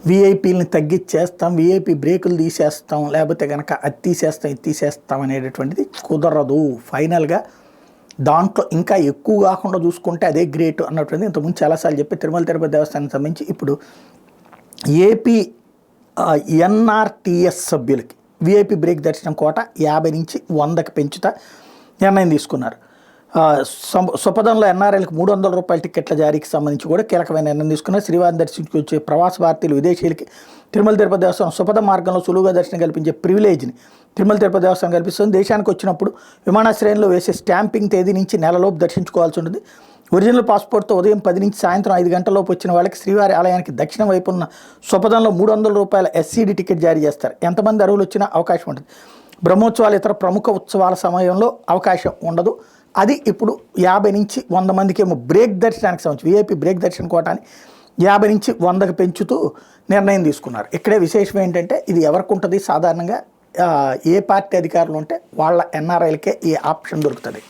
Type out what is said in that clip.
వీఐపీలని తగ్గించేస్తాం, VIP బ్రేకులు తీసేస్తాం, లేకపోతే కనుక అది తీసేస్తాం ఇది తీసేస్తాం అనేటటువంటిది కుదరదు. ఫైనల్గా దాంట్లో ఇంకా ఎక్కువ కాకుండా చూసుకుంటే అదే గ్రేట్ అన్నటువంటిది ఇంతకుముందు చాలాసార్లు చెప్పి తిరుమల తిరుపతి దేవస్థానానికి సంబంధించి ఇప్పుడు ఏపీ ఎన్ఆర్టీఎస్ సభ్యులకి వీఐపీ బ్రేక్ దర్శనం కోట 50 నుంచి 100కి పెంచుతా నిర్ణయం తీసుకున్నారు. సుపథంలో ఎన్ఆర్ఐలకు 300 రూపాయల టికెట్ల జారీకి సంబంధించి కూడా కీలకమైన నిర్ణయం తీసుకున్నారు. శ్రీవారిని దర్శించుకు వచ్చే ప్రవాస భారతీయులు విదేశీయులకి తిరుమల తిరుపతి దేవస్థానం సుపథ మార్గంలో సులువుగా దర్శనం కల్పించే ప్రివిలేజ్ని తిరుమల తిరుపతి దేవస్థానం కల్పిస్తుంది. దేశానికి వచ్చినప్పుడు విమానాశ్రయంలో వేసే స్టాంపింగ్ తేదీ నుంచి నెలలోపు దర్శించుకోవాల్సి ఉంటుంది. ఒరిజినల్ పాస్పోర్ట్తో ఉదయం 10 నుంచి సాయంత్రం 5 గంటలలోపు వచ్చిన వాళ్ళకి శ్రీవారి ఆలయానికి దక్షిణ వైపు ఉన్న సుపథంలో 300 రూపాయల ఎస్సీడీ టికెట్ జారీ చేస్తారు. ఎంతమంది అర్హులు వచ్చినా అవకాశం ఉంటుంది. బ్రహ్మోత్సవాలు ఇతర ప్రముఖ ఉత్సవాల సమయంలో అవకాశం ఉండదు. అది ఇప్పుడు 50 నుంచి 100 మందికి ఏమో బ్రేక్ దర్శనానికి సంబంధించి వీఐపీ బ్రేక్ దర్శన కోటాని 50 నుంచి 100కి పెంచుతూ నిర్ణయం తీసుకున్నారు. ఇక్కడే విశేషం ఏంటంటే ఇది ఎవరికి ఉంటుంది, సాధారణంగా ఏ పార్టీ అధికారులు ఉంటే వాళ్ళ ఎన్ఆర్ఐలకే ఈ ఆప్షన్ దొరుకుతుంది.